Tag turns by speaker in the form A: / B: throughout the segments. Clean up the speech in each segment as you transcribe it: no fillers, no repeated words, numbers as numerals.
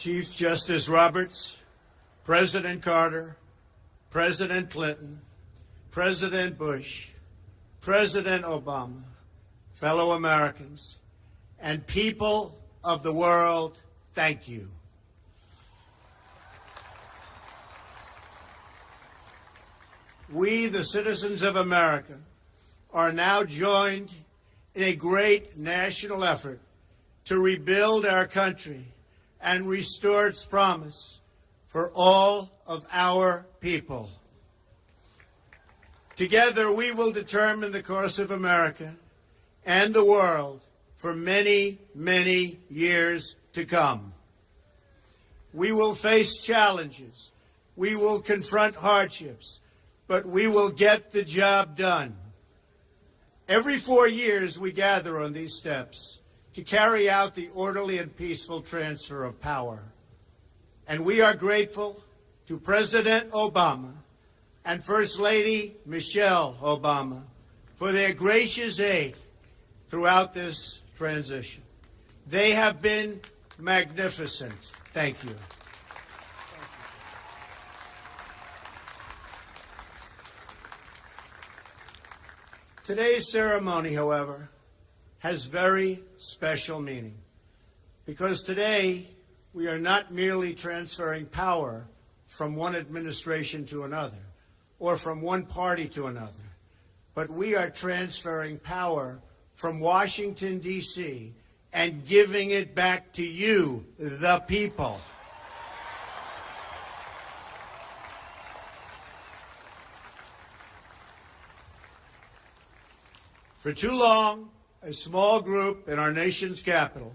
A: Chief Justice Roberts, President Carter, President Clinton, President Bush, President Obama, fellow Americans, and people of the world, thank you. We, the citizens of America, are now joined in a great national effort to rebuild our country and restore its promise for all of our people. Together, we will determine the course of America and the world for many, many years to come. We will face challenges. We will confront hardships, but we will get the job done. Every 4 years, we gather on these steps to carry out the orderly and peaceful transfer of power. And we are grateful to President Obama and First Lady Michelle Obama for their gracious aid throughout this transition. They have been magnificent. Thank you. Today's ceremony, however, has very special meaning because today we are not merely transferring power from one administration to another or from one party to another, but we are transferring power from Washington, D.C. and giving it back to you, the people. For too long, a small group in our nation's capital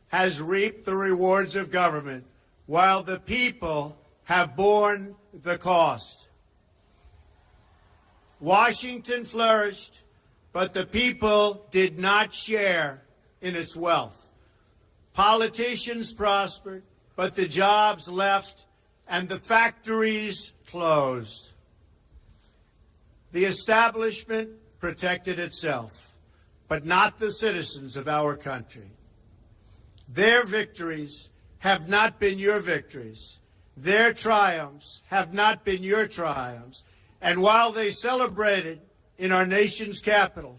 A: has reaped the rewards of government while the people have borne the cost. Washington flourished, but the people did not share in its wealth. Politicians prospered, but the jobs left and the factories closed. The establishment protected itself, but not the citizens of our country. Their victories have not been your victories. Their triumphs have not been your triumphs. And while they celebrated in our nation's capital,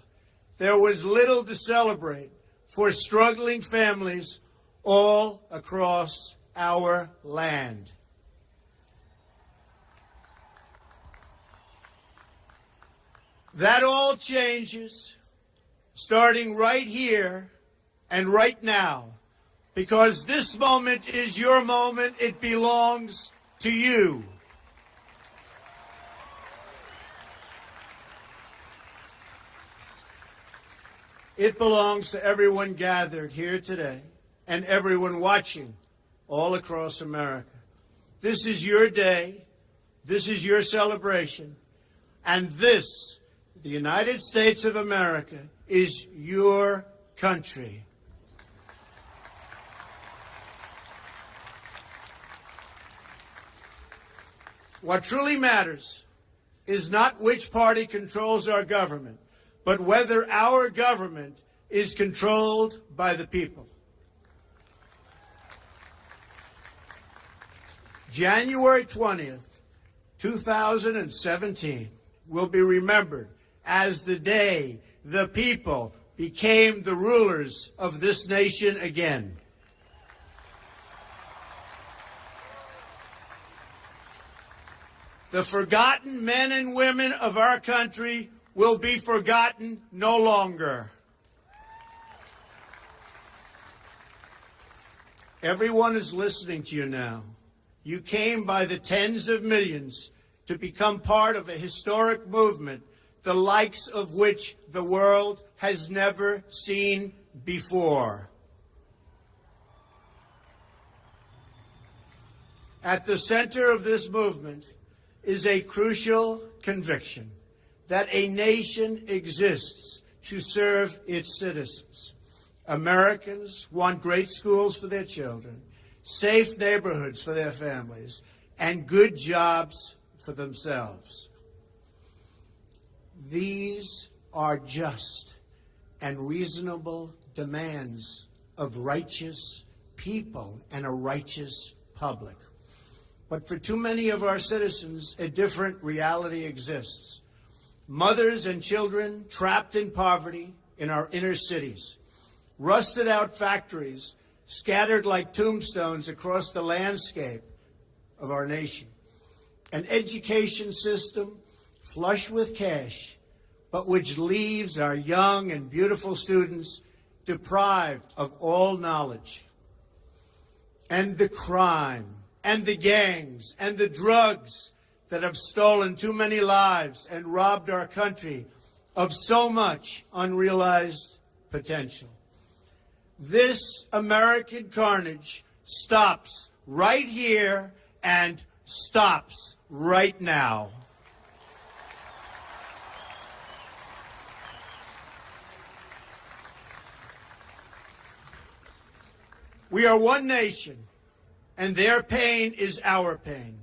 A: there was little to celebrate for struggling families all across our land. That all changes starting right here and right now, because this moment is your moment. It belongs to you. It belongs to everyone gathered here today and everyone watching all across America. This is your day. This is your celebration. And this, the United States of America, is your country. What truly matters is not which party controls our government, but whether our government is controlled by the people. January 20th, 2017 will be remembered as the day the people became the rulers of this nation again. The forgotten men and women of our country will be forgotten no longer. Everyone is listening to you now. You came by the tens of millions to become part of a historic movement, the likes of which the world has never seen before. At the center of this movement is a crucial conviction that a nation exists to serve its citizens. Americans want great schools for their children, safe neighborhoods for their families, and good jobs for themselves. These are just and reasonable demands of righteous people and a righteous public. But for too many of our citizens, a different reality exists. Mothers and children trapped in poverty in our inner cities, rusted out factories scattered like tombstones across the landscape of our nation, an education system flush with cash, but which leaves our young and beautiful students deprived of all knowledge. And the crime, and the gangs, and the drugs that have stolen too many lives and robbed our country of so much unrealized potential. This American carnage stops right here and stops right now. We are one nation, and their pain is our pain.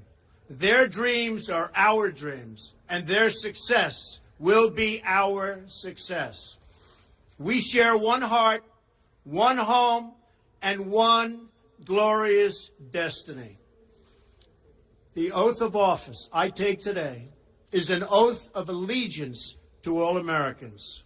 A: Their dreams are our dreams, and their success will be our success. We share one heart, one home, and one glorious destiny. The oath of office I take today is an oath of allegiance to all Americans.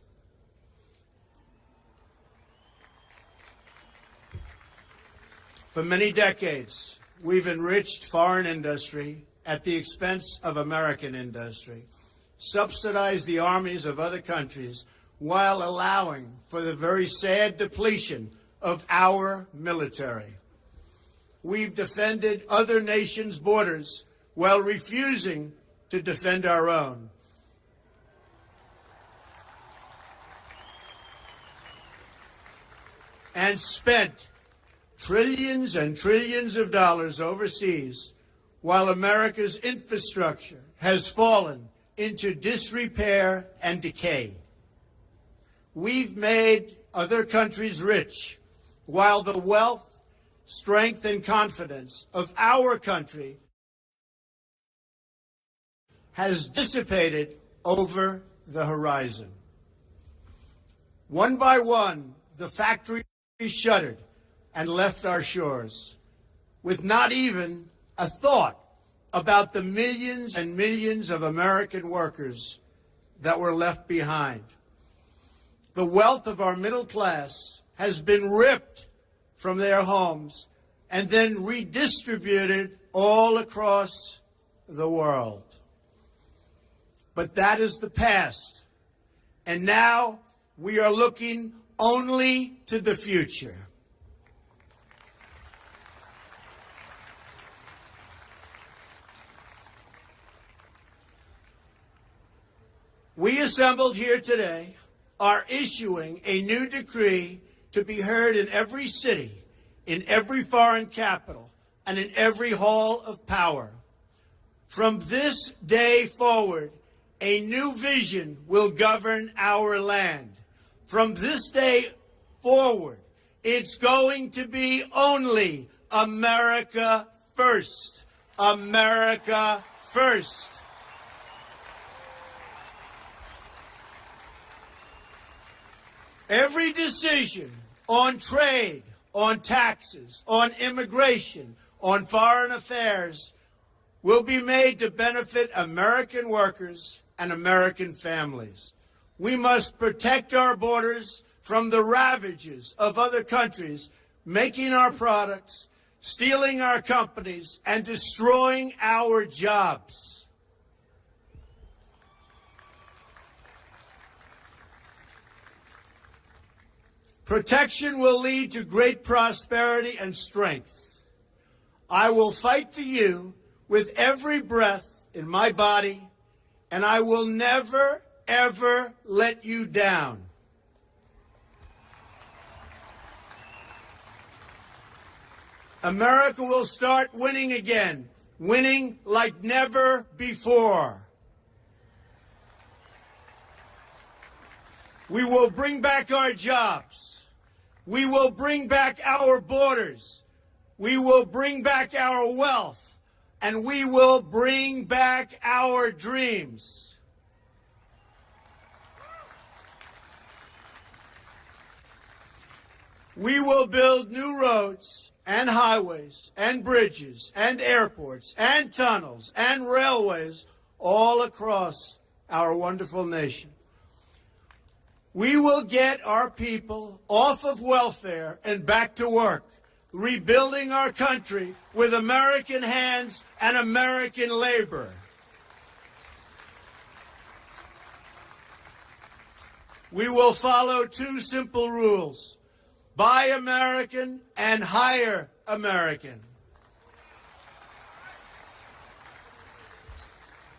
A: For many decades, we've enriched foreign industry at the expense of American industry, subsidized the armies of other countries while allowing for the very sad depletion of our military. We've defended other nations' borders while refusing to defend our own. And spent trillions and trillions of dollars overseas while America's infrastructure has fallen into disrepair and decay. We've made other countries rich while the wealth, strength, and confidence of our country has dissipated over the horizon. One by one, the factories shuttered and left our shores, with not even a thought about the millions and millions of American workers that were left behind. The wealth of our middle class has been ripped from their homes and then redistributed all across the world. But that is the past, and now we are looking only to the future. We assembled here today are issuing a new decree to be heard in every city, in every foreign capital, and in every hall of power. From this day forward, a new vision will govern our land. From this day forward, it's going to be only America first. America first. Every decision on trade, on taxes, on immigration, on foreign affairs will be made to benefit American workers and American families. We must protect our borders from the ravages of other countries making our products, stealing our companies, and destroying our jobs. Protection will lead to great prosperity and strength. I will fight for you with every breath in my body, and I will never, ever let you down. America will start winning again, winning like never before. We will bring back our jobs. We will bring back our borders. We will bring back our wealth. And we will bring back our dreams. We will build new roads and highways and bridges and airports and tunnels and railways all across our wonderful nation. We will get our people off of welfare and back to work, rebuilding our country with American hands and American labor. We will follow two simple rules: buy American and hire American.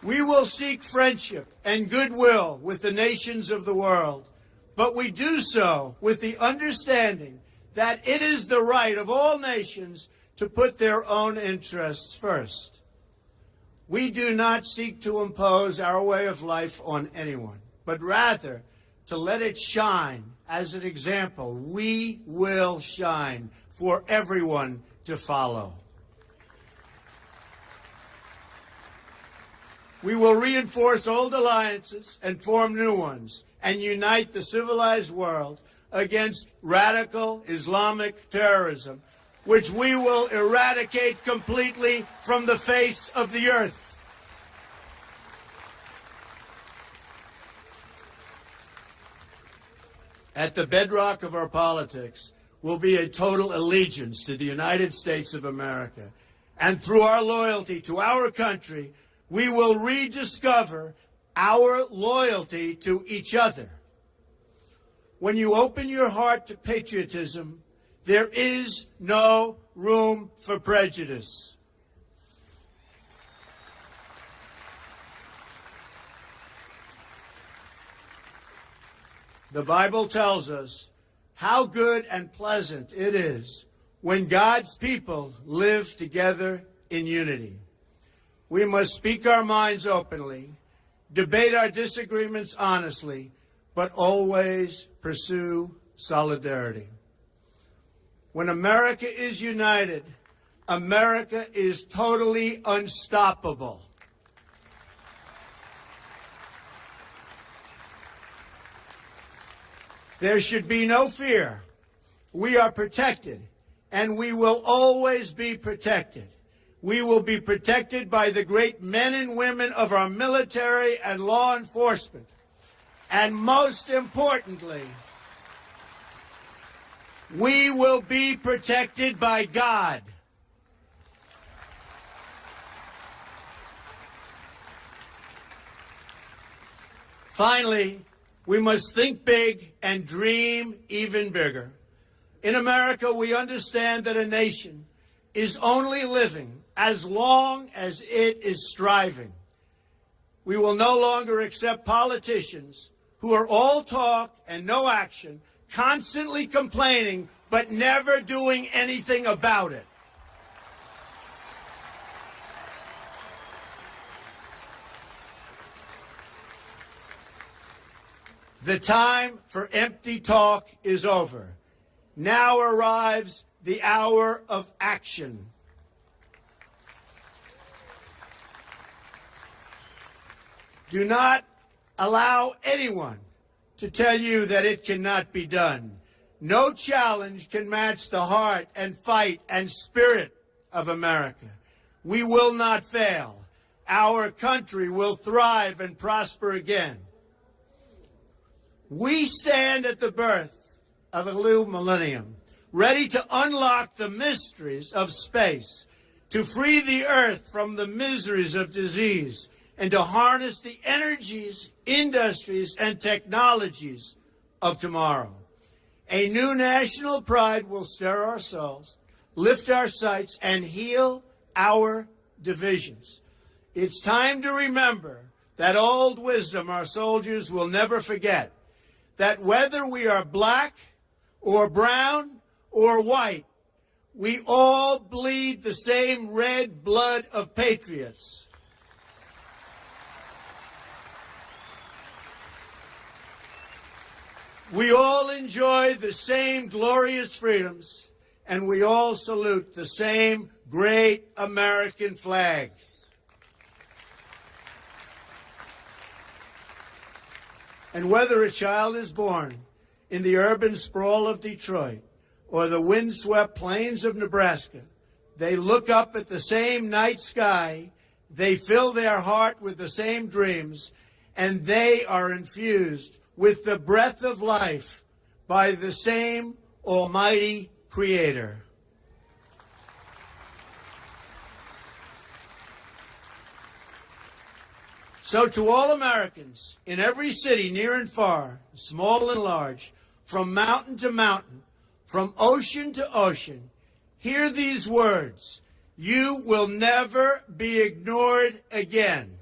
A: We will seek friendship and goodwill with the nations of the world, but we do so with the understanding that it is the right of all nations to put their own interests first. We do not seek to impose our way of life on anyone, but rather to let it shine as an example. We will shine for everyone to follow. We will reinforce old alliances and form new ones and unite the civilized world against radical Islamic terrorism, which we will eradicate completely from the face of the earth. At the bedrock of our politics will be a total allegiance to the United States of America. And through our loyalty to our country, we will rediscover our loyalty to each other. When you open your heart to patriotism, there is no room for prejudice. The Bible tells us how good and pleasant it is when God's people live together in unity. We must speak our minds openly, debate our disagreements honestly, but always pursue solidarity. When America is united, America is totally unstoppable. There should be no fear. We are protected, and we will always be protected. We will be protected by the great men and women of our military and law enforcement. And most importantly, we will be protected by God. Finally, we must think big and dream even bigger. In America, we understand that a nation is only living as long as it is striving. We will no longer accept politicians who are all talk and no action, constantly complaining but never doing anything about it. The time for empty talk is over. Now arrives the hour of action. Do not allow anyone to tell you that it cannot be done. No challenge can match the heart and fight and spirit of America. We will not fail. Our country will thrive and prosper again. We stand at the birth of a new millennium, ready to unlock the mysteries of space, to free the earth from the miseries of disease, and to harness the energies, industries, and technologies of tomorrow. A new national pride will stir our souls, lift our sights, and heal our divisions. It's time to remember that old wisdom our soldiers will never forget, that whether we are black or brown or white, we all bleed the same red blood of patriots. We all enjoy the same glorious freedoms, and we all salute the same great American flag. And whether a child is born in the urban sprawl of Detroit or the windswept plains of Nebraska. They look up at the same night sky, they fill their heart with the same dreams, and they are infused with the breath of life by the same Almighty Creator. So to all Americans in every city, near and far, small and large, from mountain to mountain, from ocean to ocean, hear these words: you will never be ignored again.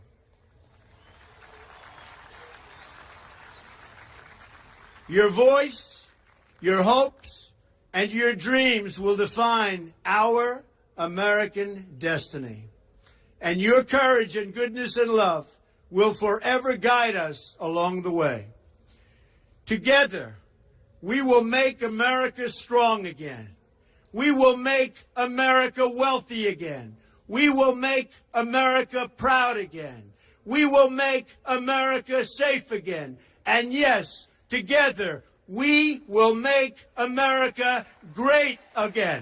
A: Your voice, your hopes, and your dreams will define our American destiny. And your courage and goodness and love will forever guide us along the way. Together, we will make America strong again. We will make America wealthy again. We will make America proud again. We will make America safe again. And yes, together, we will make America great again.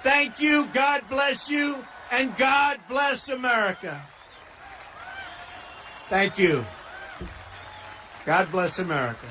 A: Thank you, God bless you, and God bless America. Thank you. God bless America.